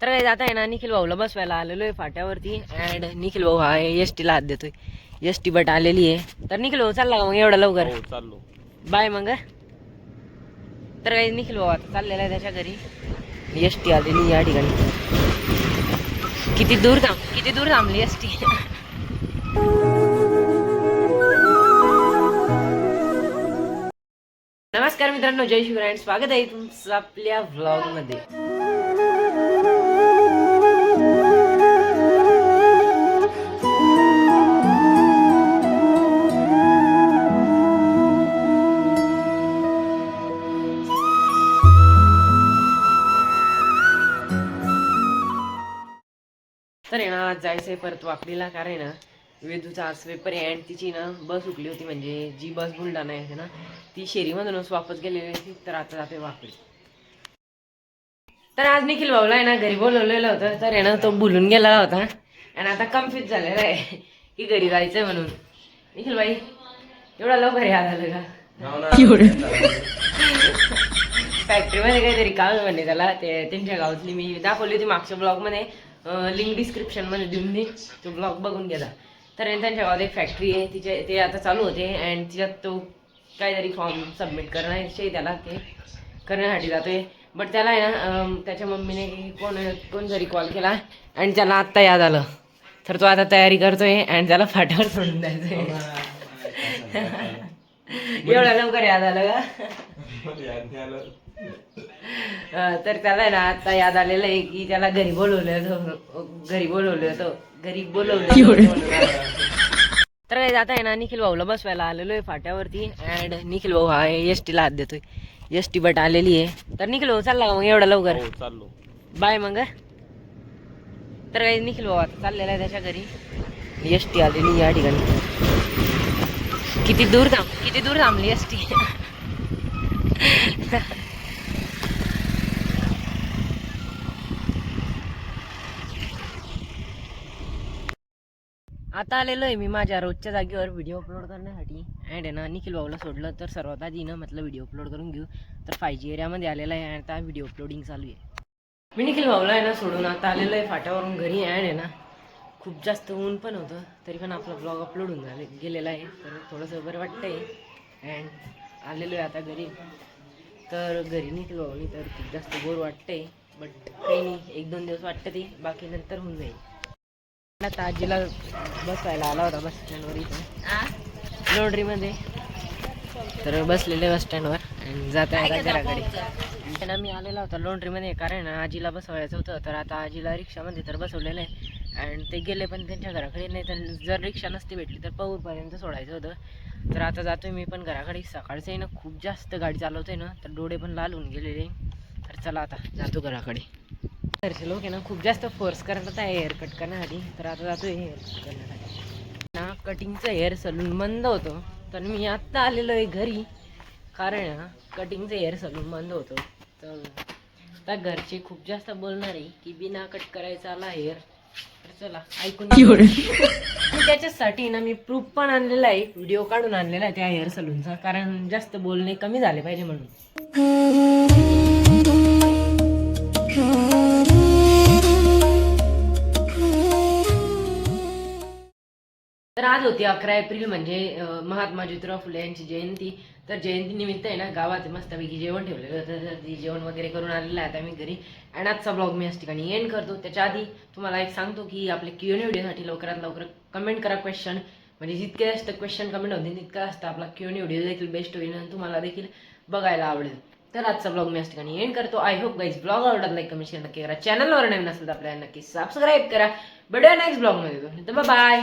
तर काही जाता आहे ना, निखिल भाऊला बसवायला आलेलो आहे फाट्यावरती. अँड निखिल भाऊ हा एस टीला हात देतोय. एस टी बट आलेली आहे. तर निखिल भाऊ चालला का मग एवढा लवकर? चाललो बाय मग. तर काही निखिल भाऊ आता चाललेला आहे त्याच्या घरी. एस टी आलेली या ठिकाणी. किती दूर थांबली एस टी. नमस्कार मित्रांनो, जय शिवराय. स्वागत आहे तुमचं आपल्या व्लॉग मध्ये. तर आहे ना, आज जायचंय परत वाकडीला. कारण ना वेदूचा आज पेपर आहे. आणि तिची ना बस उकली होती, म्हणजे जी बस बुलढाणा आहे ना ती शेरीमधूनच वापस गेलेली होती. तर आता जाते वाकडी. तर आज निखिल भाऊला आहे ना घरी बोलवलेलं होतं. तर आहे ना तो भुलून गेला होता आणि आता कन्फ्युज झालेला आहे की घरी जायचंय म्हणून. निखिल भाई एवढा लवघरी आलं का? फॅक्टरीमध्ये काहीतरी काम म्हणणे त्याला. ते त्यांच्या गावातली मी दाखवली होती मागच्या ब्लॉगमध्ये. लिंक डिस्क्रिप्शन मध्ये देऊन दे, तो ब्लॉग बघून घ्या. तर त्यांच्या गावात एक फॅक्टरी आहे, तिचे ते आता चालू होते. अँड तिच्यात तो काहीतरी फॉर्म सबमिट करण्याचे त्याला ते करण्यासाठी जातोय. बट त्याला आहे ना त्याच्या मम्मीने कोण जरी कॉल केला आणि त्याला आत्ता याद आलं. तर तो आता तयारी करतोय आणि त्याला फाट्यावर सोडून द्यायचंय. एवढ्या लवकर याद आलं का? तर त्याला ना आता याद आलेलं आहे की त्याला घरी बोलवलं होतं. तर काही जाता आहे ना, निखिल भाऊला बसवायला आलेलो आहे फाट्यावरती. अँड निखिल भाऊ हा एस टीला हात देतोय. एस टी बट आलेली आहे. तर निखिल भाऊ चालला का मग एवढा लवकर? चाललो बाय मग. तर काही निखिल भाऊ आता चाललेला आहे त्याच्या घरी. एस टी आलेली या ठिकाणी. किती दूर थांबली एस टी. आता आलेलो आहे मी माझ्या रोजच्या जागेवर व्हिडिओ अपलोड करण्यासाठी. अँड आहे ना निखिल भाऊला सोडलं तर सर्वात आधी ना म्हटलं व्हिडिओ अपलोड करून घेऊ. तर 5G एरियामध्ये आलेला आहे आणि आता व्हिडिओ अपलोडिंग चालू आहे. मी निखिल भाऊला आहे ना सोडून आता आलेलो आहे फाट्यावरून घरी. अँड आहे ना खूप जास्त ऊन पण होतं, तरी पण आपला ब्लॉग अपलोड होऊन गेलेला आहे. तर थोडंसं बरं वाटतंय. अँड आलेलो आहे आता घरी. तर घरी निखिल भाऊनी तर खूप जास्त बोर वाटतंय. बट काही नाही, 1-2 दिवस वाटतं ते, बाकी नंतर होऊन जाईल. आता आजीला बसवायला आला होता बस स्टँडवर इथं लॉन्ड्रीमध्ये. तर बसलेले बस स्टँडवर आणि जात आहे घराकडे. मी आलेला होता लॉन्ड्रीमध्ये, कारण आजीला बसवायचं होतं. तर आता आजीला रिक्षामध्ये तर बसवलेलं आहे. अँड ते गेले पण त्यांच्या घराकडे. नाही तर जर रिक्षा नसती भेटली तर पौरपर्यंत सोडायचं होतं. तर आता जातोय मी पण घराकडे. सकाळचं आहे ना खूप जास्त गाडी चालवतोय ना, तर डोळे पण लाल होऊन गेलेले. तर चला आता जातो घराकडे. घरचे लोक आहे ना खूप जास्त फोर्स करतात आहे हेअर कट करण्यासाठी. तर आता जातोय हेअर कट करण्यासाठी ना. कटिंगचं हेअर सलून बंद होतं, तर मी आत्ता आलेलो आहे घरी. कारण ना कटिंगचं हेअर सलून बंद होतं. तर आता घरचे खूप जास्त बोलणार आहे की बिना कट करायचा आला हेअर. तर चला ऐकून. त्याच्यासाठी ना मी प्रूफ पण आणलेला आहे, व्हिडिओ काढून आणलेला आहे त्या हेअर सलूनचा. कारण जास्त बोलणे कमी झाले पाहिजे म्हणून. तर आज होती 11 एप्रिल, म्हणजे महात्मा ज्योतिराव फुले यांची जयंती. तर जयंती निमित्त आहे ना गावात मस्तपैकी जेवण ठेवलेलं होतं. तर ती जेवण वगैरे करून आलेलं आहे आता मी घरी. आणि आजचा ब्लॉग मी याच ठिकाणी एंड करतो. त्याच्या आधी तुम्हाला एक सांगतो की आपल्या Q&A व्हिडिओसाठी लवकरात लवकर कमेंट करा क्वेश्चन. म्हणजे जितके जास्त क्वेश्चन कमेंट होतील तितका जास्त आपला Q&A व्हिडिओ देखील बेस्ट होईल आणि तुम्हाला देखील बघायला आवडेल. तर आजचा ब्लॉग मी याच ठिकाणी एंड करतो. आय होप गाईज ब्लॉग आवडला, लाईक कमेंट शेअर नक्की करा. चॅनलवर नवीन असेल तर आपल्याला नक्की सबस्क्राईब करा. भेटूया नेक्स्ट ब्लॉगमध्ये. तर बाय.